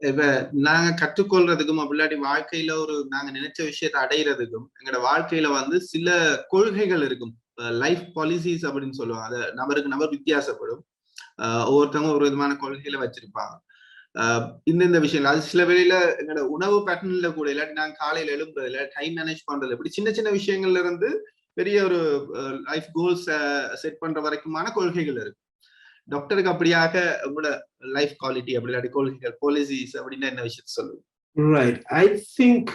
இப்ப நாங்க கற்றுக்கொள்றதுக்கும் இல்லாட்டி வாழ்க்கையில நாங்க நினைச்ச விஷயத்தை அடையிறதுக்கும் எங்களோட வாழ்க்கையில சில கொள்கைகள் இருக்கும். லைஃப் பாலிசிஸ் அப்படின்னு சொல்லுவாங்க. அது நபருக்கு நபர் வித்தியாசப்படும். ஒவ்வொருத்தவங்க ஒரு விதமான கொள்கையில வச்சிருப்பாங்க. இந்த விஷயங்கள் அது சில வேளையில என்னோட உணவு பேட்டர்ன்ல கூட இல்லாட்டி நாங்க காலையில எழும்புறதுல டைம் மேனேஜ் பண்றது இப்படி சின்ன சின்ன விஷயங்கள்ல இருந்து பெரிய ஒரு லைஃப் கோல்ஸ் செட் பண்ற வரைக்குமான கொள்கைகள் இருக்கு. டாக்டருக்கு அப்படியாக உங்களோட லைஃப் குவாலிட்டி அப்படி இல்லாட்டி கொள்கைகள் பாலிசிஸ் அப்படின்னா என்ன விஷயத்த சொல்லுங்க? Right. I think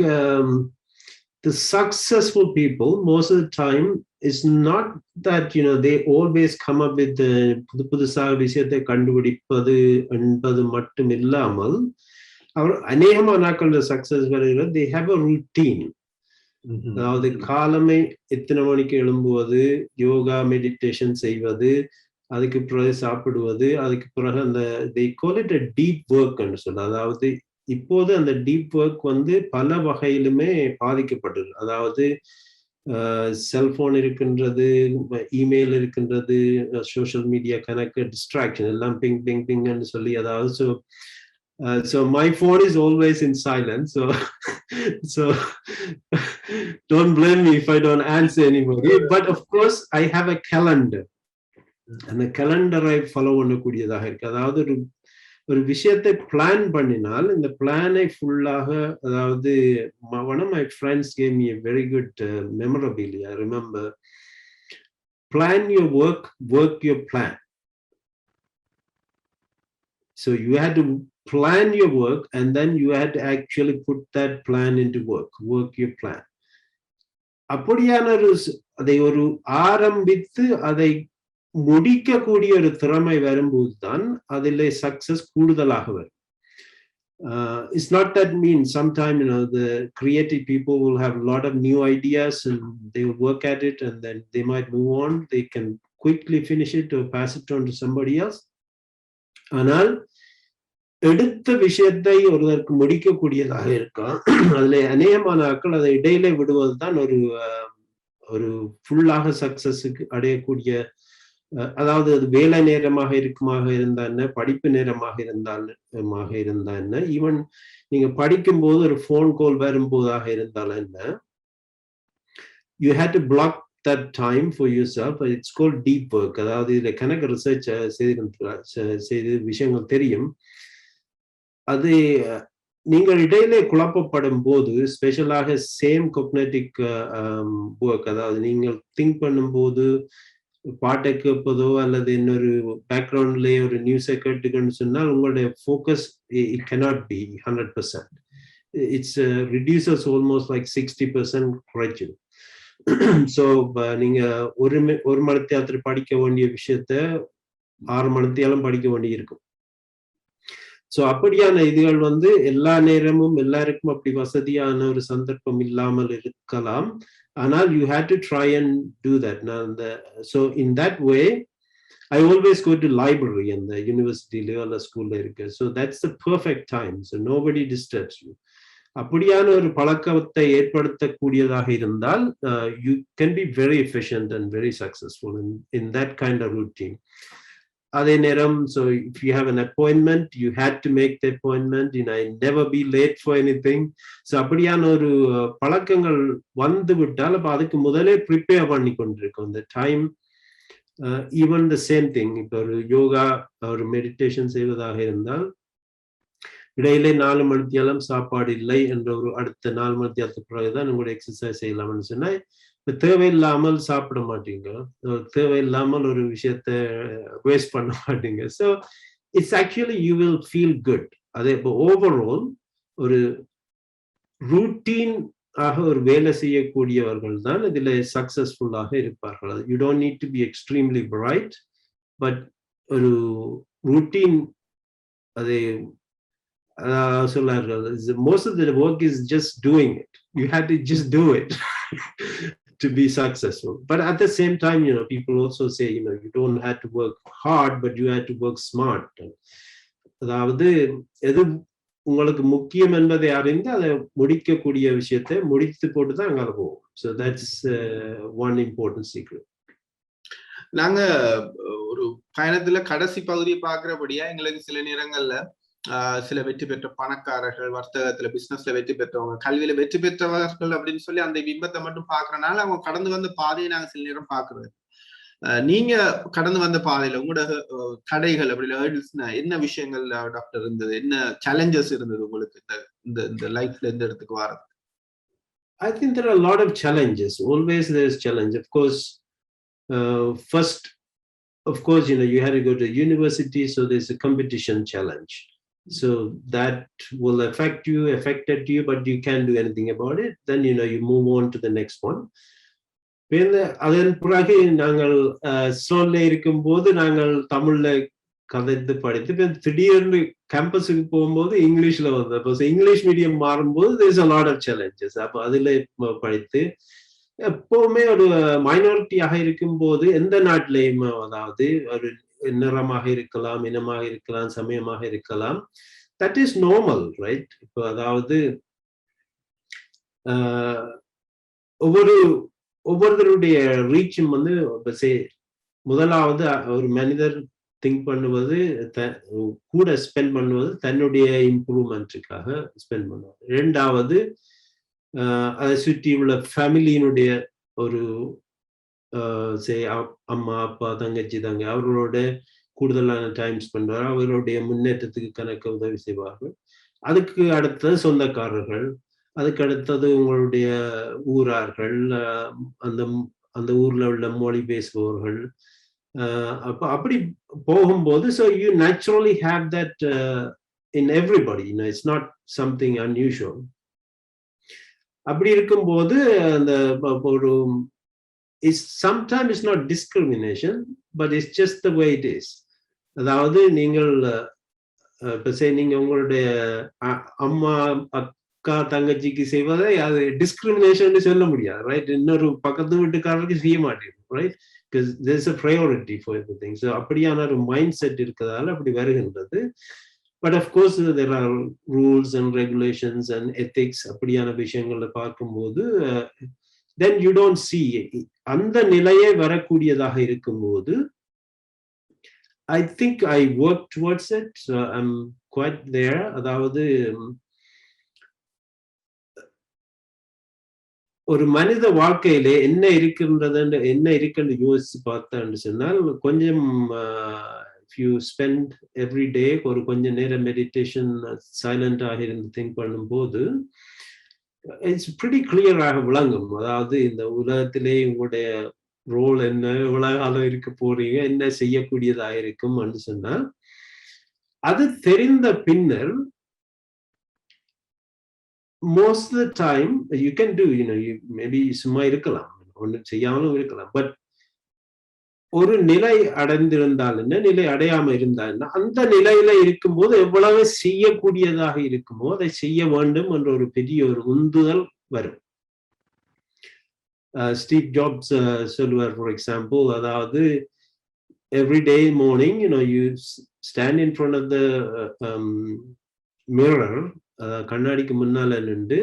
the successful people most of the time is not that they always come up with புதுசாக விஷயத்தை கண்டுபிடிப்பது என்பது மட்டும் இல்லாமல் அவர் அநேகமான நாட்களோட சக்சஸ் வருகிறது. they have a routine. அதாவது காலமே எத்தனை மணிக்கு எழும்புவது, யோகா மெடிடேஷன் செய்வது, அதுக்கு பிறகு சாப்பிடுவது, அதுக்கு பிறகு அந்த they call it a deep work ன்னு சொல்ல. அதாவது இப்போது அந்த டீப் ஒர்க் பல வகையிலுமே பாதிக்கப்பட்டது. அதாவது செல்போன் இருக்கின்றது, இமெயில் இருக்கின்றது, சோசியல் மீடியா கணக்கு, டிஸ்ட்ராக்ஷன் எல்லாம் பிங் பிங் பிங்ன்னு சொல்லி, அதாவது so my phone is always in silence, so don't blame me if I don't answer anybody, but of course I have a calendar. அந்த calendar-ஐ follow பண்ணக்கூடியதாக இருக்கு. அதாவது ஒரு விஷயத்தை பிளான் பண்ணினால் இந்த பிளானை ஃபுல்லாக, அதாவது one of my friends gave me a very good memorabilia. I remember, plan your work, work your plan. So you had to plan your work and then you had to actually put that plan into work your plan. அப்படியான அதை ஒரு ஆரம்பித்து அதை முடிக்கக்கூடிய ஒரு திறமை வரும்போது தான் அதில் சக்சஸ் கூடுதலாக வரும். It's not that means sometime the creative people will have a lot of new ideas and they will work at it and then they might move on, they can quickly finish it or pass it on to somebody else. ஆனால் எடுத்த விஷயத்தை ஒருவருக்கு முடிக்கக்கூடியதாக இருக்கும். அதுல அநேகமான ஆட்கள் அதை இடையிலே விடுவது தான் ஒரு ஃபுல்லாக சக்சஸுக்கு அடையக்கூடிய, அதாவது அது வேலை நேரமாக இருந்தா என்ன, படிப்பு நேரமாக இருந்தா என்ன, ஈவன் நீங்க படிக்கும் போது ஒரு போன் கால் வரும்போதாக இருந்தாலும் என்ன, you had to block that time for yourself. It's called deep work. அதாவது இதுல கணக்கு ரிசர்ச் செய்து விஷயங்கள் தெரியும். அது நீங்கள் இடையிலே குழப்பப்படும் போது, ஸ்பெஷலாக சேம் கொக்னட்டிக் ஒர்க், அதாவது நீங்கள் திங்க் பண்ணும்போது பாட்டை கேட்பதோ அல்லது இன்னொரு பேக்ரவுண்ட்லேயே ஒரு நியூஸை கேட்டுக்கன்னு சொன்னால் உங்களுடைய focus it cannot be 100%. It's reduces almost like 60% குறைச்சு. ஸோ நீங்க ஒரு மணித்தியாலத்தில் படிக்க வேண்டிய விஷயத்த 6 மணித்தியாலும் படிக்க வேண்டி இருக்கும். ஸோ அப்படியான இதுகள் எல்லா நேரமும் எல்லாருக்கும் அப்படி வசதியான ஒரு சந்தர்ப்பம் இல்லாமல் இருக்கலாம். ஆனால் you had to try and do that. So in that way, I always go to library and the university level school இருக்கு. So that's the perfect time. So nobody disturbs you. அப்படியான ஒரு பழக்கத்தை ஏற்படுத்தக்கூடியதாக இருந்தால் you can be very efficient and very successful in that kind of routine. அதே நேரம், so if you have an appointment, you had to make the appointment, never be late for anything. So அப்படியான ஒரு பழக்கங்கள் விட்டால் அப்ப அதுக்கு முதலே prepare பண்ணி கொண்டிருக்கும் அந்த time. Even the same thing, இப்போ ஒரு யோகா ஒரு மெடிடேஷன் செய்வதாக இருந்தால் இடையிலே 4 மணித்தியாலம் சாப்பாடு இல்லை என்ற ஒரு அடுத்த 4 மணித்தியாலத்துக்கு பிறகுதான் உங்களுடைய எக்ஸசைஸ் செய்யலாம்னு சொன்னா இப்ப தேவையில்லாமல் சாப்பிட மாட்டீங்க, தேவையில்லாமல் ஒரு விஷயத்த வேஸ்ட் பண்ண மாட்டீங்க. So it's actually you will feel good. அதே இப்போ ஓவரால் ஒரு ரூட்டீன் ஆக ஒரு வேலை செய்யக்கூடியவர்கள் தான் இதுல சக்சஸ்ஃபுல்லாக இருப்பார்கள். You don't need to be extremely bright, but ஒரு ரூட்டீன் அதை சொல்லார்கள். Most of the work is just doing it. You had to just do it to be successful. But at the same time, people also say, you don't have to work hard, but you have to work smart. அதாவது எது உங்களுக்கு முக்கியம் என்பதை அறிந்து அதை முடிக்கக்கூடிய விஷயத்தை முடித்து போட்டு தான் அங்கால போவோம். So that's one important secret. நாங்க ஒரு பயணத்துல கடைசி பகுதியை பாக்குறபடியா எங்களுக்கு சில நேரங்கள்ல சில வெற்றி பெற்ற பணக்காரர்கள், வர்த்தகத்துல பிசினஸ்ல வெற்றி பெற்றவங்க, கல்வியில வெற்றி பெற்றவர்கள் அப்படின்னு சொல்லி அந்த பிம்பத்தை மட்டும் பாக்குறதுனால அவங்க கடந்து வந்த பாதையை நாங்க சில நேரம் பாக்குறது. நீங்க கடந்து வந்த பாதையில உங்களோட தடைகள் அப்படி என்ன விஷயங்கள் டாக்டர் இருந்தது, என்ன சேலஞ்சஸ் இருந்தது உங்களுக்கு இந்த லைஃப்ல இந்த இடத்துக்கு வரது? I think there are a lot of challenges. Always there's challenge. Of course, first, of course, you had to go to university, so there's a competition challenge. So that will affected you, but you can't do anything about it. Then, you move on to the next one. அதன் பிறகு நாங்கள் ஸ்டோன்ல இருக்கும் போது நாங்கள் தமிழ்ல கதைத்து படித்து திடீர்னு கேம்பஸுக்கு போகும்போது இங்கிலீஷ்ல வந்து அப்போ இங்கிலீஷ் மீடியம் மாறும்போது there's a lot of challenges. அப்போ அதுல படித்து எப்பவுமே ஒரு மைனாரிட்டியாக இருக்கும் போது எந்த நாட்டிலையும் அதாவது ஒரு நிறமாக இருக்கலாம், இனமாக இருக்கலாம், சமயமாக இருக்கலாம், that is normal, right? இப்போ அதாவது ஒவ்வொருத்தருடைய ரீச்சும் வந்து முதலாவது ஒரு மனிதர் திங்க் பண்ணுவது கூட ஸ்பெண்ட் பண்ணுவது தன்னுடைய இம்ப்ரூவ்மெண்ட்டுக்காக ஸ்பெண்ட் பண்ணுவார். இரண்டாவது அதை சுற்றி உள்ள ஃபேமிலியினுடைய ஒரு அம்மா அப்பா தங்கச்சி அவர்களோட கூடுதலான டைம் ஸ்பெண்ட் பண்ணுவார், அவர்களுடைய முன்னேற்றத்துக்கு கணக்கு உதவி செய்வார்கள். அதுக்கு அடுத்தது சொந்தக்காரர்கள், அதுக்கு அடுத்தது உங்களுடைய ஊரார்கள், அந்த ஊர்ல உள்ள மொழி பேசுபவர்கள். அப்படி போகும்போது so you naturally have that in everybody, it's not something unusual. அப்படி இருக்கும்போது அந்த ஒரு sometimes it's not discrimination, but it's just the way it is. அதாவது நீங்கள் நீங்க உங்களுடைய அம்மா அக்கா தங்கச்சிக்கு செய்வதை அது டிஸ்கிரிமினேஷன் சொல்ல முடியாது, ரைட்? இன்னொரு பக்கத்து வீட்டுக்காரருக்கு செய்ய மாட்டேங்குது, right? Because there's a priority for everything. So அப்படியான ஒரு மைண்ட் செட் இருக்கிறதால அப்படி வருகின்றது. But of course there are rules and regulations and ethics. அப்படியான விஷயங்களை பார்க்கும்போது then you don't see அந்த நிலையே வரக்கூடியதாக இருக்கும்போது I think I work towards it. So I'm quite there. அதாவது ஒரு மனித வாழ்க்கையிலே என்ன இருக்குன்னு யோசிச்சு பார்த்தேன்னு சொன்னால் கொஞ்சம் if you spend every day ஒரு கொஞ்சம் நேரம் மெடிடேஷன் சைலண்டாக இருந்து திங்க் பண்ணும்போது இட்ஸ் pretty clear-ஆக விளங்கும். அதாவது இந்த உலகத்திலே உங்களுடைய ரோல் என்ன, எவ்வளவு காலம் இருக்க போறீங்க, என்ன செய்யக்கூடியதாக இருக்கும் சொன்னால் அது தெரிந்த பின்னர் most of the time you can do, you maybe சும்மா இருக்கலாம், ஒண்ணு செய்யாமலும் இருக்கலாம். பட் ஒரு நிலை அடைந்திருந்தால் என்ன, நிலை அடையாம இருந்தால் என்ன, அந்த நிலையில இருக்கும்போது எவ்வளவு செய்யக்கூடியதாக இருக்குமோ அதை செய்ய வேண்டும் என்ற ஒரு பெரிய ஒரு உந்துதல் வரும். ஸ்டீவ் ஜாப்ஸ் சொல்லுவார், ஃபார் எக்ஸாம்பிள், அதாவது every day morning you stand in front of the mirror, கண்ணாடிக்கு முன்னால நின்று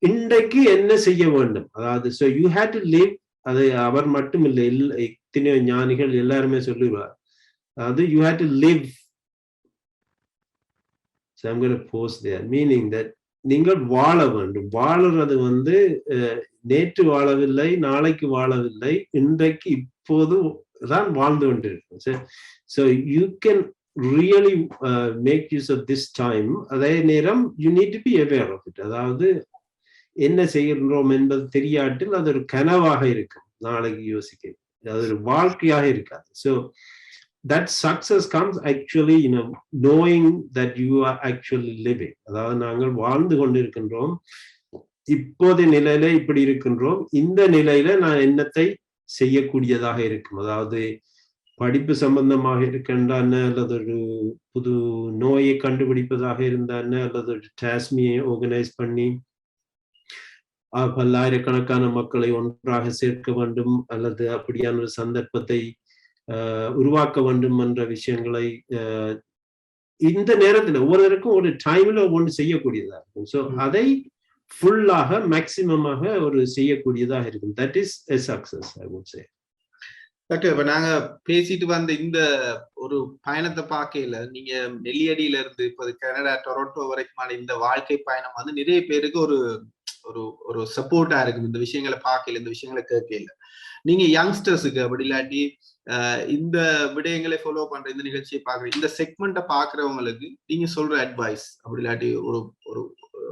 இன்றைக்கு என்ன செய்ய வேண்டும், அதாவது so you had to live. அது அவர் மட்டும் இல்லை, எத்தனையோ ஞானிகள் எல்லாருமே சொல்லுவார், அதாவது you had to live. So I'm going to post there, meaning that நீங்கள் வாழ வேண்டும். வாழுறது வந்து நேற்று வாழவில்லை, நாளைக்கு வாழவில்லை, இன்றைக்கு இப்போது தான் வாழ்ந்து கொண்டிருக்கும். So you can really make use of this time. அதே நேரம் you need to be aware of it. அதாவது என்ன செய்கின்றோம் என்பது தெரியாட்டில் அது ஒரு கனவாக இருக்கும், நாளைக்கு யோசிக்க, அது ஒரு வாழ்க்கையாக இருக்காது. So that success comes actually knowing that you are actually living. அதாவது நாங்கள் வாழ்ந்து கொண்டிருக்கின்றோம், இப்போதைய நிலையில இப்படி இருக்கின்றோம், இந்த நிலையில நான் என்னத்தை செய்யக்கூடியதாக இருக்கும். அதாவது படிப்பு சம்பந்தமாக இருக்கின்றான, அல்லது ஒரு புது நோயை கண்டுபிடிப்பதாக இருந்தான, அல்லது ஒரு டாஸ்மியை ஆர்கனைஸ் பண்ணி பல்லாயிரக்கணக்கான மக்களை ஒன்றாக சேர்க்க வேண்டும், அல்லது அப்படியான ஒரு சந்தர்ப்பத்தை உருவாக்க வேண்டும் என்ற விஷயங்களை இந்த நேரத்தில் ஒவ்வொருவருக்கும் ஒரு டைம்ல ஒன்று செய்யக்கூடியதா இருக்கும். ஸோ அதை ஃபுல்லாக மேக்சிமமாக ஒரு செய்யக்கூடியதாக இருக்கும். That is a success, I would say. Doctor இப்ப நாங்க பேசிட்டு வந்த இந்த ஒரு பயணத்தை பார்க்கல, நீங்க நெல்லியடியில இருந்து இப்ப கனடா டொரண்டோ வரைக்குமான இந்த வாழ்க்கை பயணம் வந்து நிறைய பேருக்கு ஒரு ஒரு ஒரு சப்போர்ட்டா இருக்கும். இந்த விஷயங்களை பார்க்கல, இந்த விஷயங்களை கேட்கல. நீங்க யங்ஸ்டர்ஸுக்கு அப்படி இல்லாட்டி இந்த விடயங்களை ஃபாலோ பண்ற இந்த நிகழ்ச்சியை பாக்குற இந்த செக்மெண்ட்டை பாக்குறவங்களுக்கு நீங்க சொல்ற அட்வைஸ் அப்படி இல்லாட்டி ஒரு ஒரு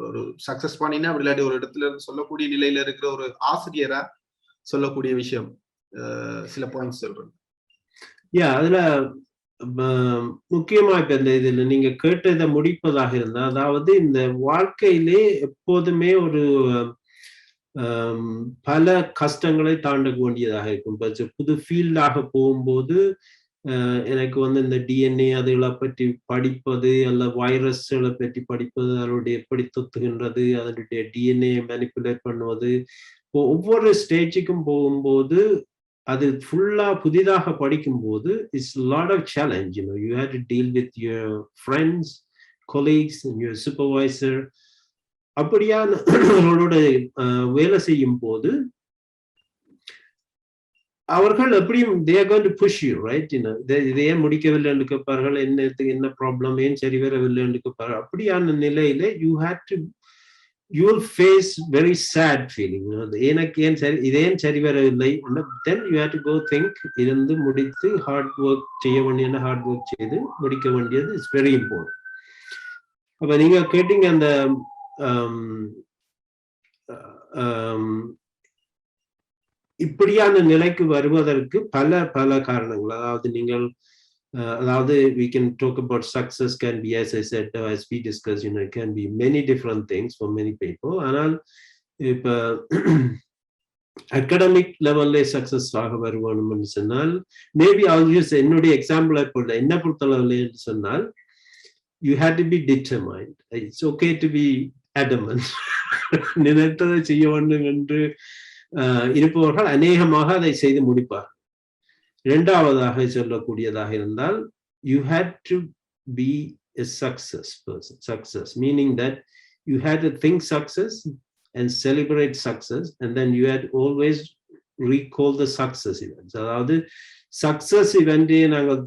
ஒரு சக்சஸ் பண்ணினா அப்படி இல்லாட்டி ஒரு இடத்துல இருந்து சொல்லக்கூடிய நிலையில இருக்கிற ஒரு ஆசிரியரா சொல்லக்கூடிய விஷயம் சில பாயிண்ட்ஸ் சொல்றேன். அதுல முக்கியமா இப்ப இந்த இதுல நீங்க கேட்டதை முடிப்பதாக இருந்தா, அதாவது இந்த வாழ்க்கையிலே எப்போதுமே ஒரு பல கஷ்டங்களை தாண்ட வேண்டியதாக இருக்கும். புது ஃபீல்டாக போகும்போது எனக்கு வந்து இந்த டிஎன்ஏ அதுகளை பற்றி படிப்பது, அல்ல வைரஸ்களை பற்றி படிப்பது, அதனுடைய எப்படி தொத்துகின்றது, அதனுடைய டிஎன்ஏ மேனிப்புலேட் பண்ணுவது, ஒவ்வொரு ஸ்டேஜுக்கும் போகும்போது அது ஃபுல்லா புதிதாக படிக்கும்போது it's lot of challenge. You have to deal with your friends, colleagues, your supervisor. அப்படியானவர்களோட வேலை செய்யும் போது அவர்கள் எப்படியும் they are going to push you, right? இதை ஏன் முடிக்கவில்லை என்று கேட்பார்கள், என்ன ப்ராப்ளம், ஏன் சரி வரவில்லை என்று கேட்பார்கள். அப்படியான நிலையில you will face very sad feeling. எனக்கு ஏன் சரி, இதேன் சரி வரவில்லை. Then you have to go think, இருந்து முடித்து ஹார்ட் ஒர்க் செய்ய வேண்டிய ஹார்ட் ஒர்க் செய்து முடிக்க வேண்டியது இட்ஸ் வெரி இம்பார்ட்டன்ட். அப்ப நீங்க கேட்டீங்க அந்த இப்படியான நிலைக்கு வருவதற்கு பல பல காரணங்கள். அதாவது we can talk about success can be, as I said, as we discussed, it can be many different things for many people. ஆனால் இப்ப அகடமிக் லெவல்ல சக்சஸ் ஆக வருவானும்னு சொன்னால், மேபி என்னுடைய எக்ஸாம்பிளை போல என்ன பொறுத்தளவில் என்று சொன்னால், you had to be determined. It's okay to be adamant. நினைத்ததை செய்ய வேண்டும் என்று இருப்பவர்கள் அநேகமாக அதை செய்து முடிப்பார். இரண்டாவதாக சொல்லக்கூடியதாக இருந்தால், you had to be a success person. Success meaning that you had to think success and celebrate success, and then you had always recall the success events. அதாவது சக்சஸ் இவெண்டே நாங்கள்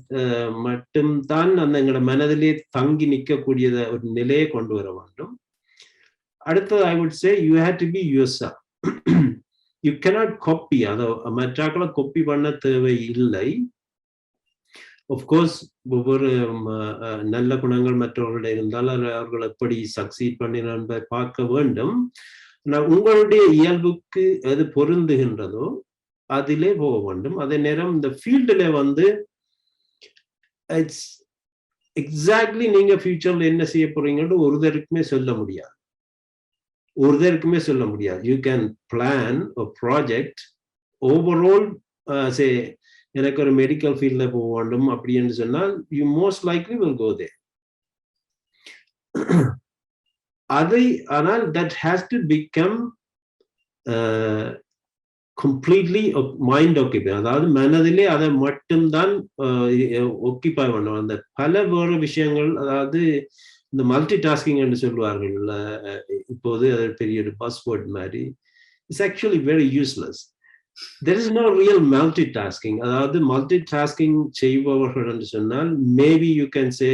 மட்டும்தான் அந்த எங்களோட மனதிலே தங்கி நிற்கக்கூடிய ஒரு நிலையை கொண்டு வர வேண்டும். அடுத்தது I would say you had to be yourself. You cannot copy. அதை மற்றாக்களை காப்பி பண்ண தேவை இல்லை. Of ஒவ்வொரு நல்ல குணங்கள் மற்றவர்களிடம் இருந்தால் அவர்கள் எப்படி சக்சீட் பண்ணினார் என்பதை பார்க்க வேண்டும். உங்களுடைய இயல்புக்கு எது பொருந்துகின்றதோ அதிலே போக வேண்டும். அதே நேரம் இந்த ஃபீல்டுல வந்து இட்ஸ் எக்ஸாக்ட்லி நீங்க ஃபியூச்சர்ல என்ன செய்ய போறீங்கன்னு ஒருத்தருக்குமே சொல்ல முடியாது. You can plan a project overall, say எனக்கு ஒரு மெடிக்கல் ஃபீல்ட்ல போக வேண்டும் அப்படின்னு சொன்னால் you most likely will go there. ஆனால் that has to become completely mind occupy. அதாவது மனதிலே அதை மட்டும்தான் ஒக்கிபை பண்ணும். அந்த பல வேறு விஷயங்கள், அதாவது இந்த மல்டி டாஸ்கிங் என்று சொல்வார்கள் இப்போது, அது பெரிய ஒரு பஸ்வேர்ட் மாதிரி. It's actually very useless. There is no real multi tasking. அதாவது மல்டி டாஸ்கிங் செய்பவர்கள் என்று சொன்னால், maybe you can say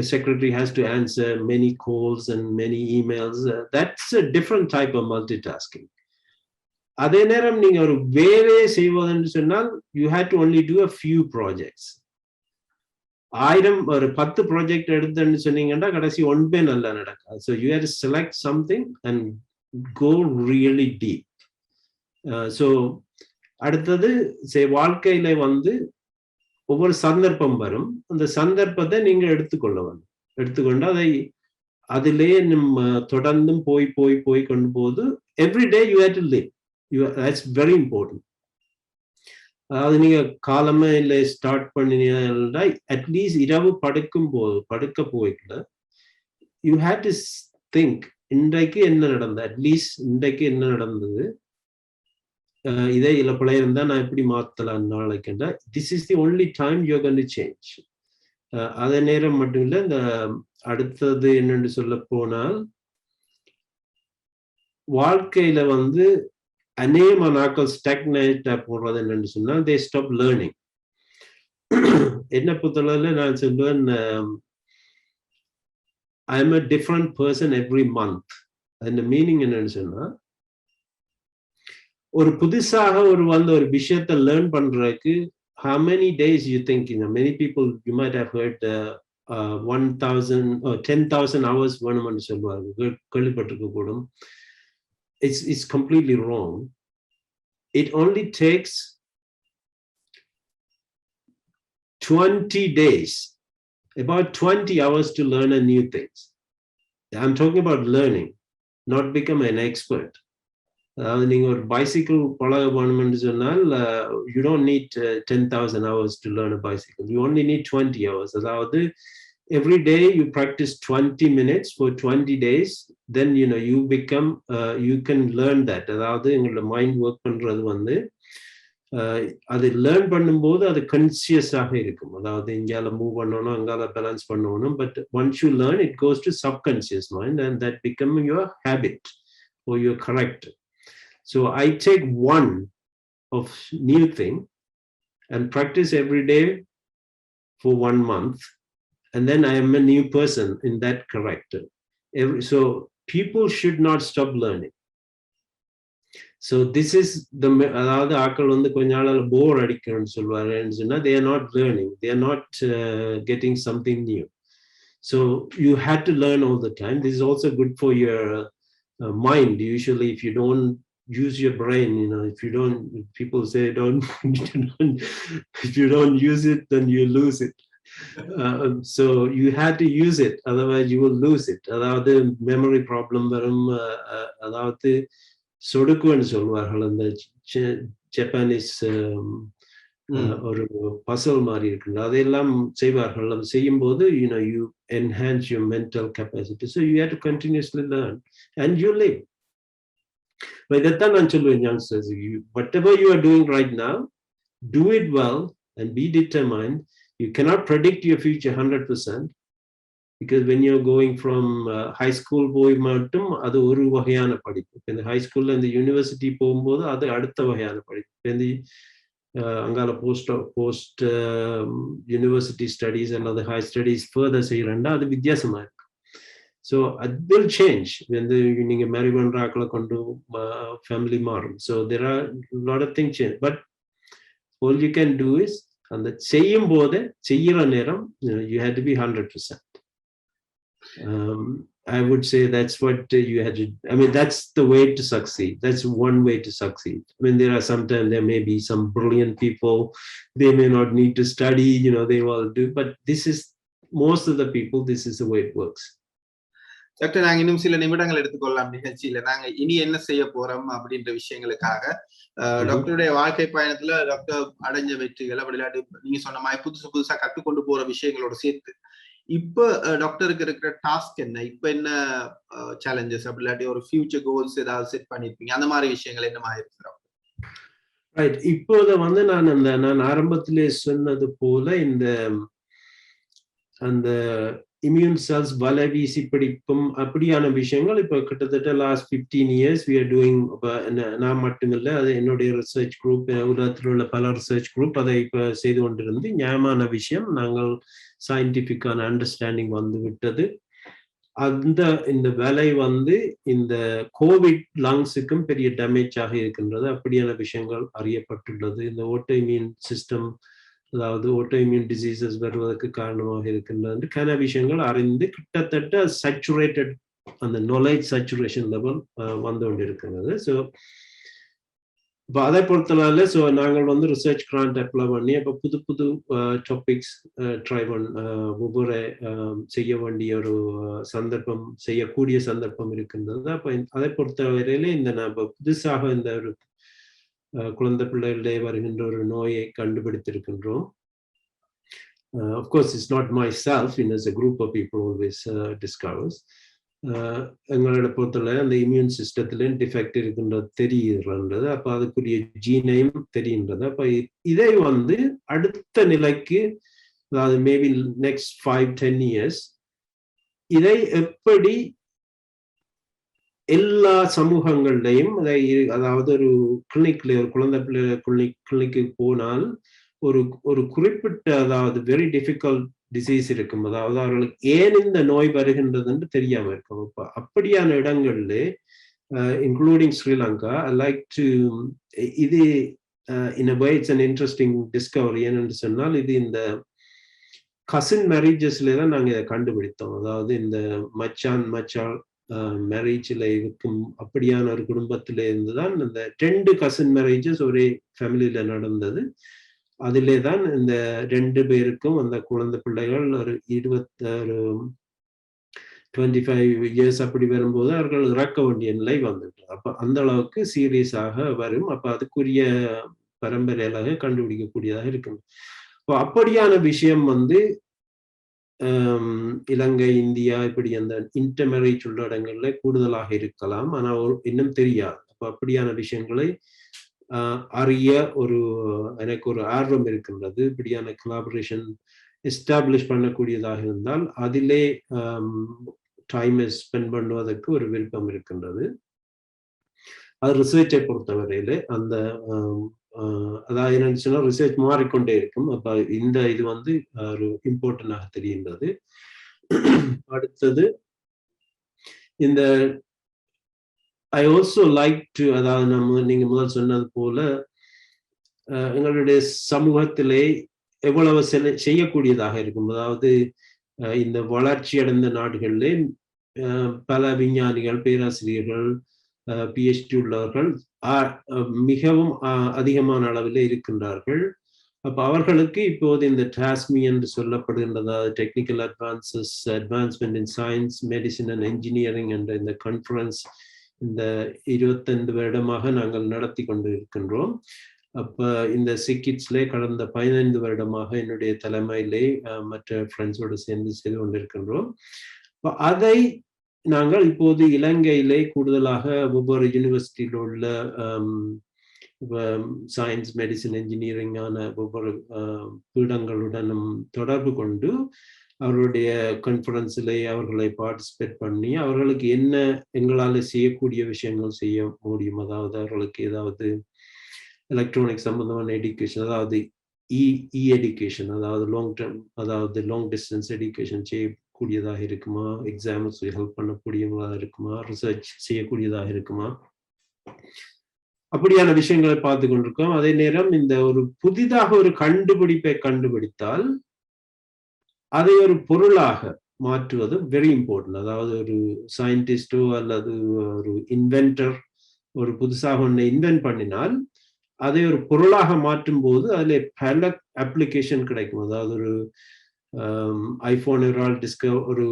a secretary has to answer many calls and many emails. That's a different type of multitasking. அதே நேரம் நீங்க ஒரு வேலையை செய்வதென்று சொன்னால், you had to only do a few projects. 10 project எடுத்துன்னு சொன்னீங்கன்னா கடைசி ஒன்பே நல்லா நடக்காது. So you have to select something and go really deep. So அடுத்தது வாழ்க்கையில வந்து ஒவ்வொரு சந்தர்ப்பம் வரும். அந்த சந்தர்ப்பத்தை நீங்க எடுத்துக்கொண்டு அதிலே நம்ம தொடர்ந்தும் போய் கொண்டு போது every day you have to live. That's very important. அதாவது நீங்க காலமே இல்லை ஸ்டார்ட் பண்ணினா அட்லீஸ்ட் இரவு படுக்க போய்க்கல யூ ஹேவ் டு திங்க், இன்றைக்கு என்ன நடந்தது, அட்லீஸ்ட் இன்றைக்கு என்ன நடந்தது, இதே இழப்பிழை இருந்தா நான் எப்படி மாத்தலாம் நாளைக்குண்டா. This is the only time you are going to change. அதே நேரம் மட்டும் இல்லை, இந்த அடுத்தது என்னன்னு சொல்ல போனால், வாழ்க்கையில வந்து அநேகமான ஆட்கள் ஸ்டாக்னேட் போடுறது என்னன்னு சொன்னா they stop learning. என்ன பொறுத்தளவுல நான் சொல்லுவேன், I am a different person every month. அந்த மீனிங் என்னன்னு சொன்னா, ஒரு புதுசாக ஒரு விஷயத்தை லேர்ன் பண்றதுக்கு how many days you think, many people you might have heard 1000 or 10,000 hours வேணும்னு சொல்லுவாங்க, கேள்விப்பட்டிருக்க கூடும். It's completely wrong. It only takes 20 days, about 20 hours to learn a new things. I'm talking about learning, not become an expert. அதாவது நீங்க ஒரு bicycle பழக வேணும்னு சொன்னால் you don't need 10,000 hours to learn a bicycle. You only need 20 hours. அதாவது every day you practice 20 minutes for 20 days, then you become you can learn that. அதாவது உங்களோட mind work பண்றது வந்து அது லேர்ன் பண்ணும்போது அது கன்சியஸாக இருக்கும். அதாவது இங்கால மூவ் பண்ணணும், அங்கால பேலன்ஸ் பண்ணணும். But once you learn it goes to subconscious mind and that become your habit or your character. So I take one of new thing and practice every day for 1 month, and then I am a new person in that character. So people should not stop learning. So this is the அதாவது ஆக்கள் வந்து கொஞ்ச நாளால போர் அடிக்கணும்னு சொல்வாருன்னு சொன்னா they are not learning, they are not getting something new. So you had to learn all the time. This is also good for your mind. Usually if you don't use your brain, if you don't, people say if you don't use it then you lose it. So you had to use it, otherwise you will lose it. அதாவது memory problem வரும். அதாவது சொடுக்குன்னு சொல்வார்கள், அந்த Japanese ஒரு பசல் மாதிரி இருக்கு, அதையெல்லாம் செய்வார்கள். அது செய்யும் போது you enhance your mental capacity. So you have to continuously learn and you live. இதைத்தான் நான் சொல்லுவேன் youngsters, whatever you are doing right now, do it well and be determined. You cannot predict your future 100%, because when you're going from high school போய் மட்டும் அது ஒரு வகையான படிப்பு. இந்த ஹை ஸ்கூல்ல இந்த யூனிவர்சிட்டி போகும்போது அது அடுத்த வகையான படிப்பு. இந்த அங்கால போஸ்ட் யூனிவர்சிட்டி ஸ்டடீஸ் அல்லது ஹை ஸ்டடீஸ் ஃபர்தர் செய்யறேன்டா அது வித்தியாசமா இருக்கு. So it will change when நீங்க மேரி பண்ற ஆக்களை கொண்டு ஃபேமிலி மாறும். So there are a lot of things change, but all you can do is அந்த செய்யும் போது செய்யற நேரம் you had to be 100%. I would say that's what you had to, I mean, that's the way to succeed. That's one way to succeed. I mean, there are sometimes there may be some brilliant people, they may not need to study, they will do, but this is most of the people, this is the way it works. Doctor, நாங்க இன்னும் சில நிமிடங்கள் எடுத்துக்கொள்ளலாம் நிகழ்ச்சியில. நாங்க இனி என்ன செய்ய போறோம் அப்படின்ற விஷயங்களுக்காக டாக்டருடைய வாழ்க்கை பயணத்துல டாக்டர் அடைஞ்ச வெற்றிகள், அப்படி இல்லாட்டி நீங்க சொன்ன மாதிரி புதுசா கற்றுக்கொண்டு போற விஷயங்களோட சேர்த்து இப்ப டாக்டருக்கு இருக்கிற டாஸ்க் என்ன, இப்ப என்ன சேலஞ்சஸ், அப்படி இல்லாட்டி ஒரு ஃபியூச்சர் கோல்ஸ் ஏதாவது செட் பண்ணிருப்பீங்க, அந்த மாதிரி விஷயங்கள் என்ன மாதிரி இருக்கிறோம்? ரைட். இப்போத வந்து நான் ஆரம்பத்திலே சொன்னது போல அந்த இம்யூன் செல்ஸ் வலை வீசி பிடிப்பும் அப்படியான விஷயங்கள் இப்ப கிட்டத்தட்ட last 15 years we are doing. நான் மட்டுமில்லை, அது என்னுடைய ரிசர்ச் குரூப், உலகத்தில் உள்ள பல ரிசர்ச் குரூப் அதை இப்ப செய்து கொண்டிருந்து நியாயமான விஷயம். நாங்கள் சயின்டிபிக்கான அண்டர்ஸ்டாண்டிங் வந்து விட்டது. இந்த வேலை வந்து இந்த கோவிட் லங்ஸுக்கும் பெரிய டேமேஜ் ஆக இருக்கின்றது. அப்படியான விஷயங்கள் அறியப்பட்டுள்ளது. இந்த ஓட்டோஇம்யூன் சிஸ்டம், அதாவது ஓட்டோஇம்யூன் டிசீசஸ் வருவதற்கு காரணமாக இருக்கின்றது கன விஷயங்கள் அறிந்து கிட்டத்தட்ட சேச்சுரேட்டட், அந்த நாலேஜ் சேச்சுரேஷன் லெவல் வந்து கொண்டிருக்கிறது. ஸோ இப்போ அதை பொறுத்தளவில் ஸோ நாங்கள் வந்து ரிசர்ச் கிராண்ட் அப்ளை பண்ணி அப்போ புது டாபிக்ஸ் ட்ரை ஒவ்வொரு செய்ய வேண்டிய ஒரு சந்தர்ப்பம், செய்யக்கூடிய சந்தர்ப்பம் இருக்கின்றது. அப்போ அதை பொறுத்தவரையிலே நம்ம புதுசாக இந்த ஒரு குழந்தை பிள்ளைகளிடையே வருகின்ற ஒரு நோயை கண்டுபிடித்திருக்கின்றோம். Of course, it's not myself, as a group of people always discovers. எங்களோட பொறுத்தவரை அந்த இம்யூன் சிஸ்டத்துல டிஃபெக்ட் இருக்கின்றது தெரியுன்றது, அப்ப அதுக்குரிய ஜீனையும் தெரிகின்றது. அப்ப இதை வந்து அடுத்த நிலைக்கு, அதாவது மேபி நெக்ஸ்ட் 5-10 years இதை எப்படி எல்லா சமூகங்கள்லையும் அதாவது ஒரு கிளினிக்ல ஒரு குழந்தை பிள்ளை கிளினிக்கு போனால் ஒரு குறிப்பிட்ட அதாவது வெரி டிஃபிகல்ட் டிசீஸ் இருக்கும், அதாவது அவர்களுக்கு ஏன் இந்த நோய் வருகின்றதுன்னு தெரியாம இருக்கும். அப்படியான இடங்கள்ல including Sri Lanka I like to இது in a way it's an interesting discovery. என்னன்னு சொன்னால் இது இந்த கசின் மேரேஜஸ்ல தான் நாங்க இதை கண்டுபிடித்தோம். அதாவது இந்த மச்சான் மேரேஜ்ல இருக்கும் அப்படியான ஒரு குடும்பத்தில இருந்துதான் இந்த 2 கசின் மேரேஜஸ் ஒரே ஃபேமிலியில நடந்தது. அதிலே தான் இந்த 2 பேருக்கும் அந்த குழந்தை பிள்ளைகள் ஒரு 25 இயர்ஸ் அப்படி வரும்போது அவர்கள் இறக்க வேண்டிய நிலை வந்துட்டு, அப்ப அந்த அளவுக்கு சீரியஸாக வரும். அப்ப அதுக்குரிய பரம்பரையாக கண்டுபிடிக்கக்கூடியதாக இருக்கும். அப்படியான விஷயம் இலங்கை, இந்தியா இப்படி அந்த இன்டர்மேரேஜ் உள்ள இடங்கள்ல கூடுதலாக இருக்கலாம், ஆனா இன்னும் தெரியாது. அப்ப அப்படியான விஷயங்களை அறிய எனக்கு ஒரு ஆர்வம் இருக்கின்றது. இப்படியான கொலாபரேஷன் எஸ்டாப்ளிஷ் பண்ணக்கூடியதாக இருந்தால் அதிலே டைமை ஸ்பெண்ட் பண்ணுவதற்கு ஒரு விருப்பம் இருக்கின்றது. அது ரிசர்ச்சை பொறுத்தவரையில அந்த அதாவது என்னன்னு சொன்னா ரிசர்ச் மாறிக்கொண்டே இருக்கும். அப்ப இந்த இது ஒரு இம்பார்ட்டன்டாக தெரிகின்றது. அடுத்தது இந்த ஐ ஆல்சோ லைக் டு, அதாவது நீங்க முதல் சொன்னது போல எங்களுடைய சமூகத்திலே எவ்வளவு செய்யக்கூடியதாக இருக்கும். அதாவது இந்த வளர்ச்சி அடைந்த நாடுகளிலே பல விஞ்ஞானிகள், பேராசிரியர்கள், PhD உள்ளவர்கள் மிகவும் அதிகமான அளவில் இருக்கின்றார்கள். அப்ப அவர்களுக்கு இப்போது இந்த டாஸ்மி என்று சொல்லப்படுகின்ற technical advancement in science, medicine and engineering என்ற இந்த கான்ஃபரன்ஸ் இந்த 25 வருடமாக நாங்கள் நடத்தி கொண்டு இருக்கின்றோம். அப்ப இந்த சிக்கிட்ஸ்லே கடந்த 15 வருடமாக என்னுடைய தலைமையிலே மற்ற ஃப்ரெண்ட்ஸோடு சேர்ந்து செய்து கொண்டிருக்கின்றோம். அதை நாங்கள் இப்போது இலங்கையிலே கூடுதலாக ஒவ்வொரு யூனிவர்சிட்டியில் உள்ள சயின்ஸ், மெடிசின், என்ஜினியரிங்கான ஒவ்வொரு பீடங்களுடனும் தொடர்பு கொண்டு அவர்களுடைய கான்ஃபரன்ஸிலே அவர்களை பார்ட்டிசிபேட் பண்ணி அவர்களுக்கு என்ன எங்களால் செய்யக்கூடிய விஷயங்கள் செய்ய முடியும், அதாவது அவர்களுக்கு ஏதாவது எலக்ட்ரானிக் சம்பந்தமான எஜுகேஷன், அதாவது எஜுகேஷன், அதாவது லாங் டிஸ்டன்ஸ் எஜுகேஷன் செய்யக்கூடியதாக இருக்குமா, எக்ஸாம்ஸ் ஹெல்ப் பண்ணக்கூடியதாக இருக்குமா, ரிசர்ச் செய்யக்கூடியதாக இருக்குமா, அப்படியான விஷயங்களை பார்த்து கொண்டிருக்கோம். அதே நேரம் இந்த ஒரு புதிதாக ஒரு கண்டுபிடிப்பை கண்டுபிடித்தால் அதை ஒரு பொருளாக மாற்றுவது வெரி இம்பார்ட்டன்ட். அதாவது ஒரு சயின்டிஸ்டோ அல்லது ஒரு இன்வென்டர் ஒரு புதுசாக ஒன்றை இன்வென்ட் பண்ணினால் அதை ஒரு பொருளாக மாற்றும் போது அதுல பல அப்ளிகேஷன் கிடைக்கும். அதாவது ஒரு ஐபோன் ஒரு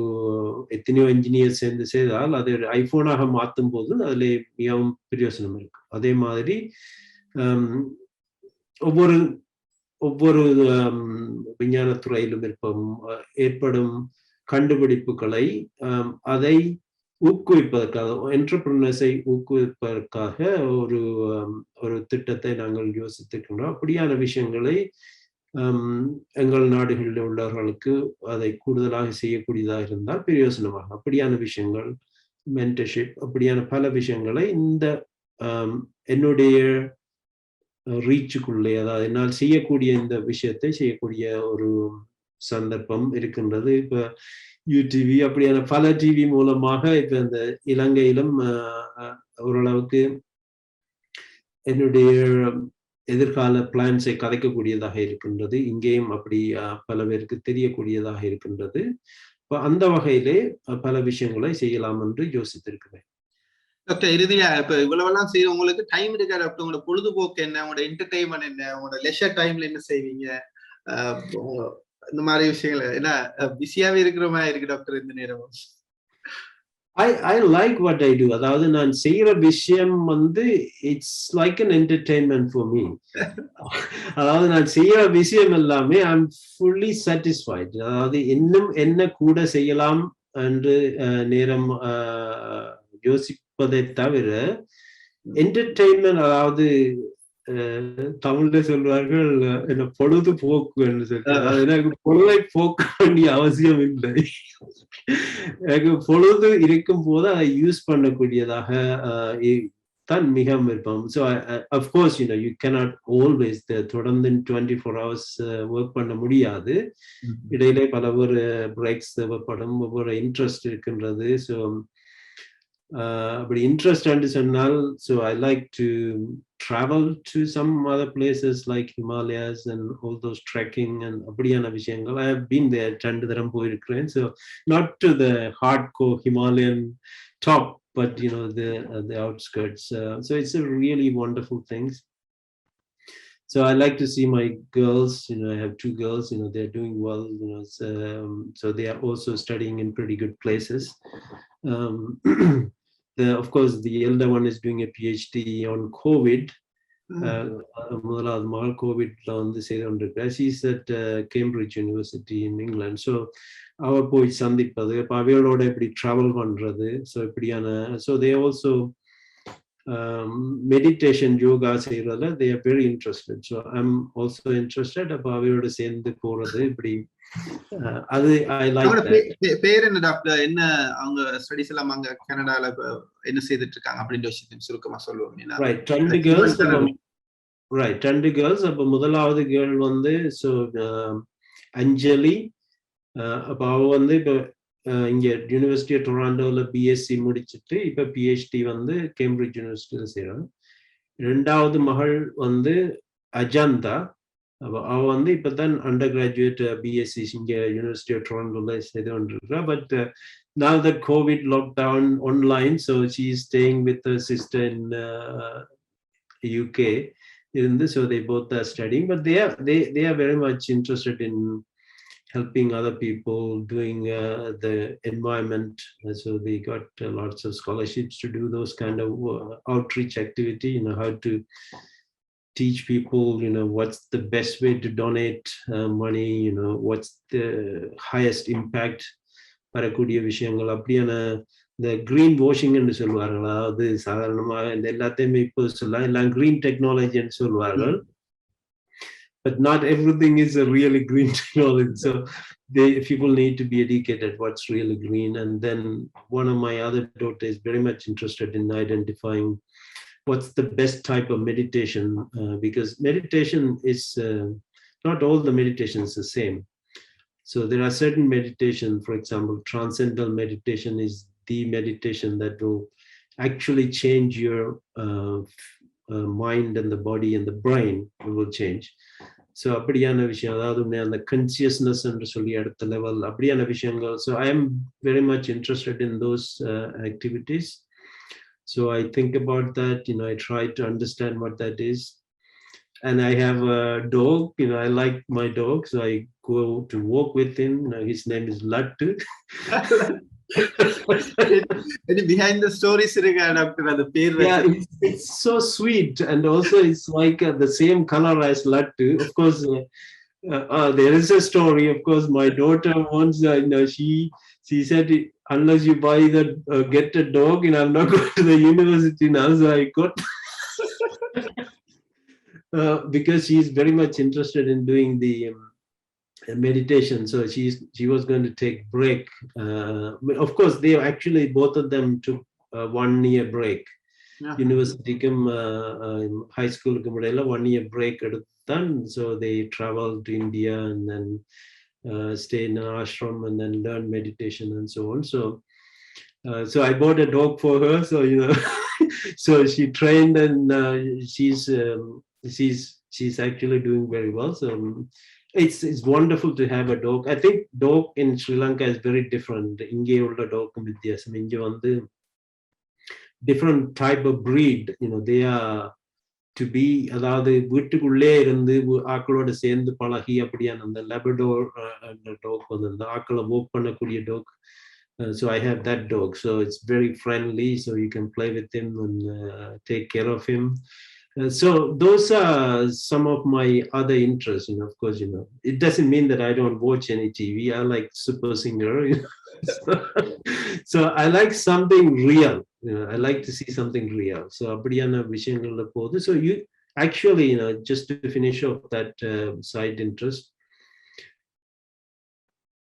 எத்தனையோ இன்ஜினியர் சேர்ந்து செய்தால் அதை ஒரு ஐபோனாக மாற்றும் போது அதுல மிகவும் பிரயோசனம் இருக்கு. அதே மாதிரி ஒவ்வொரு விஞ்ஞானத்துறையிலும் ஏற்படும் கண்டுபிடிப்புகளை அதை ஊக்குவிப்பதற்காக, என்டர்பிரினர்ஸை ஊக்குவிப்பதற்காக ஒரு திட்டத்தை நாங்கள் யோசித்திருக்கின்றோம். அப்படியான விஷயங்களை எங்கள் நாடுகளில் உள்ளவர்களுக்கு அதை கூடுதலாக செய்யக்கூடியதாக இருந்தால் பிரயோசனமாக அப்படியான விஷயங்கள், மென்டர்ஷிப், அப்படியான பல விஷயங்களை இந்த என்னுடைய ரீச்சுக்குள்ளே, அதாவது என்னால் செய்யக்கூடிய இந்த விஷயத்தை செய்யக்கூடிய ஒரு சந்தர்ப்பம் இருக்கின்றது. இப்ப யூடிவி அப்படியான பல டிவி மூலமாக இப்ப இந்த இலங்கையிலும் ஓரளவுக்கு என்னுடைய எதிர்கால பிளான்ஸை கதைக்கக்கூடியதாக இருக்கின்றது. இங்கேயும் அப்படி பல பேருக்கு தெரியக்கூடியதாக இருக்கின்றது. இப்ப அந்த வகையிலே பல விஷயங்களை செய்யலாம் என்று யோசித்திருக்கிறேன். டாக்டர், இறுதியா இப்ப இவ்வளவெல்லாம் செய்ய உங்களுக்கு டைம் இருக்கா டாக்டர்? உங்களோட பொழுதுபோக்கு என்ன, உங்களோட என்டர்டைன்மெண்ட் என்ன, உங்களோட லெஷர் டைம்ல என்ன செய்வீங்க? இந்த மாதிரி விஷயங்கள் என்ன பிஸியாவே இருக்கிற மாதிரி இருக்கு டாக்டர் இந்த நேரம்? I like what I do. அதாவது நான் செய்யற விஷயம் it's like an entertainment for me. அதாவது நான் செய்யற விஷயம் எல்லாமே I'm fully satisfied. அதாவது இன்னும் என்ன கூட செய்யலாம் என்று நேரம் யோசிப்பதை தவிர என்டர்டெயின்மெண்ட், அதாவது தமிழ்ல சொல்வார்கள் என்ன பொழுதுபோக்கு என்று சொல்லி, எனக்கு பொழுதை போக்க வேண்டிய அவசியம் இல்லை. பொழுது இருக்கும் போது அதை யூஸ் பண்ணக்கூடியதாக தான் மிகவும் விருப்பம். So of course you cannot always தொடர்ந்து 24 hours ஒர்க் பண்ண முடியாது. இடையிலே பல ஒரு பிரேக்ஸ் தேவைப்படும், ஒவ்வொரு இன்ட்ரெஸ்ட் இருக்கின்றது. ஸோ அப்படி இன்ட்ரெஸ்ட் சொன்னால், so I like to travel to some other places like Himalayas and all those trekking and அப்படியான விஷயங்கள். I have been there, 2 தரம் போயிருக்கிறேன். So not to the hardcore Himalayan top, but the outskirts. So it's a really wonderful thing. So I like to see my girls. I have 2 girls. They're doing well. So they are also studying in pretty good places. Of course, the elder one is doing a PhD on COVID. முதலாவது மகள் கோவிட்ல செய்து கொண்டிருக்கிறார். She's at Cambridge University in England. So அவ போய் சந்திப்பது, இப்போ அவையோட இப்படி travel பண்றது, ஸோ இப்படியான, so they also meditation yoga செய்யறதுல they are very interested. So I am also interested. அப்போ அவையோட சேர்ந்து போறது இப்படி, அது ஐ லைக். பேர் என்ன டாக்டர், என்ன அவங்க ஸ்டடிஸ் எல்லாம் அங்க கனடால என்ன செய்துட்டு இருக்காங்க அப்படின்ற விஷயத்தையும் சுருக்கமா சொல்லுவாங்க. Right, 2 girls. Right, 2 girls. அப்போ முதலாவது கேர்ள் ஸோ அஞ்சலி. அப்போ அவ இப்போ இங்க யூனிவர்சிட்டி ஆஃப் டொராண்டோல பிஎஸ்சி முடிச்சுட்டு இப்ப பிஹெச்டி கேம்பிரிட்ஜ் யூனிவர்சிட்டியில செய்யறாங்க. 2வது மகள் அஜந்தா. அவ இப்பதான் அண்டர் கிராஜுவேட் பிஎஸ்சி இங்க யூனிவர்சிட்டி ஆஃப் டொராண்டோல செய்து கொண்டிருக்கிறா. But now that COVID lockdown online, so she is staying with her sister in UK. So they both are studying, but they are very much interested in helping other people, doing the environment. So they got lots of scholarships to do those kind of outreach activity, how to teach people, what's the best way to donate money, what's the highest impact வரக்கூடிய விஷயங்கள். அப்படியான இந்த green washing என்று சொல்வார்கள். அதாவது சாதாரணமாக இந்த எல்லாத்தையுமே இப்போ சொல்லலாம், எல்லாம் கிரீன் டெக்னாலஜி என்று சொல்வார்கள். But not everything is a really green technology. So people need to be educated what's really green. And then one of my other daughters is very much interested in identifying what's the best type of meditation, because meditation is not all the meditations the same. So there are certain meditation, for example, transcendental meditation is the meditation that will actually change your mind and the body and the brain will change. So அப்படியான விஷயம், அதாவது அந்த கன்சியஸ்னஸ் என்று சொல்லி அடுத்த level அப்படியான விஷயங்கள். So I am very much interested in those activities. So I think about that, I try to understand what that is. And I have a dog, I like my dog, so I go to walk with him. His name is Lattu. Behind the stories, doctor, yeah, it's so sweet, and also it's like the same color as Lattu. Of course, there is a story. Of course, my daughter once, she said, unless you buy the get a dog, I'm not going to the university now. So I got because she is very much interested in doing the meditation. So she was going to take break. Of course, they actually both of them took 1 year break. Yeah. University high school 1 year break. So they traveled to India and then stay in an ashram and then learn meditation and so on. So I bought a dog for her. So so she trained and she's actually doing very well. So it's wonderful to have a dog. I think dog in Sri Lanka is very different. Inge ulla dog வித்தியாசம். இங்க different type of breed. They are to be, அதாவது வீட்டுக்குள்ளே இருந்து ஆக்களோட சேர்ந்து பழகி அப்படியான அந்த லெபடோர் talk அந்த ஆக்களை walk பண்ணக்கூடிய dog. So I have that dog. So it's very friendly. So you can play with him and take care of him. So those are some of my other interests. Of course, it doesn't mean that I don't watch any TV. I like Super Singer. So I like something real. I like to see something real. So அப்படியான விஷயங்கள்ல போகுது. So you actually, just to finish off that side interest,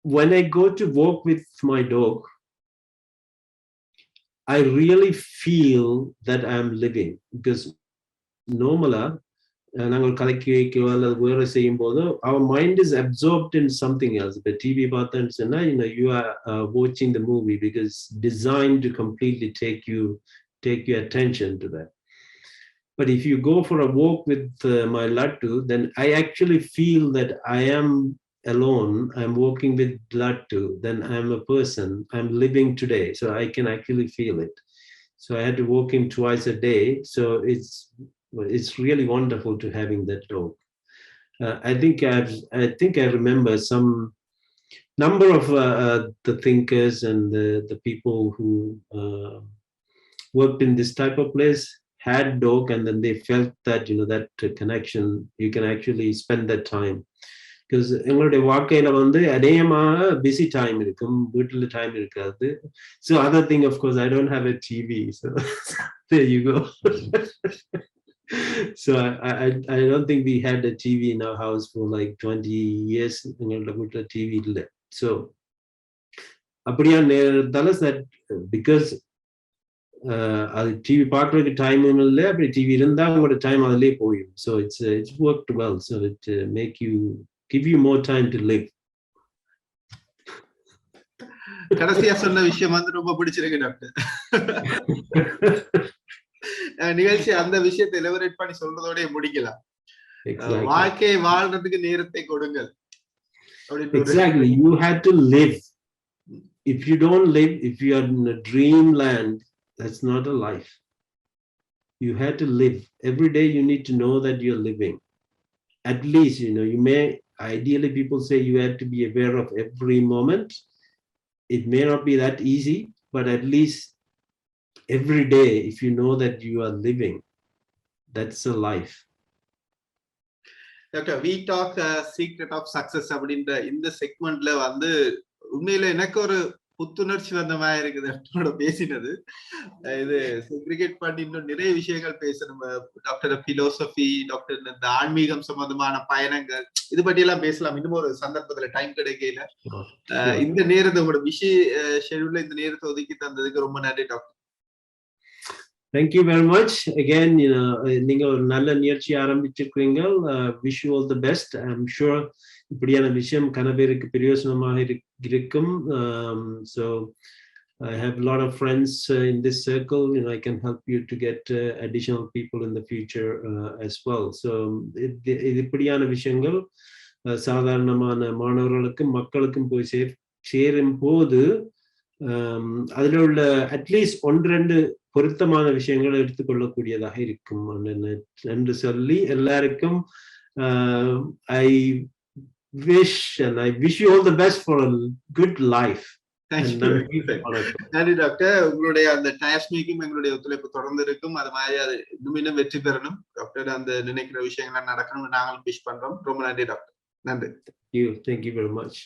when I go to walk with my dog, I really feel that I'm living, because normally, our mind is absorbed in something else. But TV you are watching the movie because it's designed to completely take your attention to that. But if you go for a walk with my Lattu, then I actually feel that I am alone. I'm walking with Lattu. Then I'm a person. I'm living today. So I can actually feel it. So I had to walk him twice a day. So it's really wonderful to having that dog. I think I remember some number of the thinkers and the people who worked in this type of place had dog, and then they felt that that connection. You can actually spend that time, because எங்களுடைய வாழ்க்கையில அதிகமாக busy time இருக்கும், வீட்டுல time இருக்காது. So other thing, of course, I don't have a TV, so there you go. So I don't think we had a TV in our house for like 20 years. எங்களோட வீட்டுல TV இல்லை. So அப்படியா that because அது TV பார்க்கறதுக்கு time இல்லை, அப்படி TV இருந்தா உங்களோட டைம் அதிலே போயிடும். So it's worked well, so it give you more time to live. கடைசியா சொன்ன விஷயம் ரொம்ப பிடிச்சிருக்கு டாக்டர். நிகழ்ச்சி அந்த விஷயத்தை எலபரேட் பண்ணி சொல்றதோட முடிக்கலாம். வாழ்க்கையை வாழ்றதுக்கு நேரத்தை கொடுங்கள். Exactly, you had to live. If you don't live, if you are in a dreamland, that's not a life. You had to live. Every day you need to know that you're living. At least, you may, ideally people say you have to be aware of every moment. It may not be that easy, but at least every day, if you know that you are living, that's a life. Doctor, we talk secret of success அப்படின்ற இந்த செக்மெண்ட்ல உண்மையில எனக்கு ஒரு புத்துணர்ச்சி வந்த மாதிரி இருக்குது டாக்டரோட பேசினது. இது செக்ரிகேட் பண்ணி இன்னும் நிறைய விஷயங்கள் பேசணும். டாக்டர் பிலோசபி, டாக்டர் இந்த ஆன்மீகம் சம்பந்தமான பயணங்கள், இது பற்றி எல்லாம் பேசலாம் இன்னும் ஒரு சந்தர்ப்பத்துல டைம் கிடைக்கல. இந்த நேரத்தை உங்களோட பிஸி ஷெட்யூல்ல இந்த நேரத்தை ஒதுக்கி தந்ததுக்கு ரொம்ப நன்றி doctor. Thank you very much again. நீங்க ஒரு நல்ல நிகழ்ச்சி ஆரம்பிச்சிருக்கீங்க. Wish you all the best. I'm sure இப்படியான விஷயம் கனவேருக்கு பிரயோஜனமாக இருக்கும். So I have a lot of friends in this circle. I can help you to get additional people in the future as well. So இப்படியான விஷயங்கள் சாதாரணமான மாணவர்களுக்கும் மக்களுக்கும் போய் சேரும் போது அதுல உள்ள அட்லீஸ்ட் 1-2 பொருத்தமான விஷயங்களை எடுத்துக்கொள்ளக்கூடியதாக இருக்கும் என்று சொல்லி எல்லாருக்கும் I wish you all the best for a good life. நன்றி டாக்டர். உங்களுடைய அந்த டாஸ்மிக்கும் எங்களுடைய ஒத்துழைப்பு தொடர்ந்து இருக்கும். அது மாதிரி அது இன்னும் வெற்றி பெறணும் டாக்டர். அந்த நினைக்கிற விஷயங்கள் நடக்கணும்னு நாங்களும் விஷ் பண்றோம். ரொம்ப நன்றி டாக்டர். நன்றி. Thank you very much.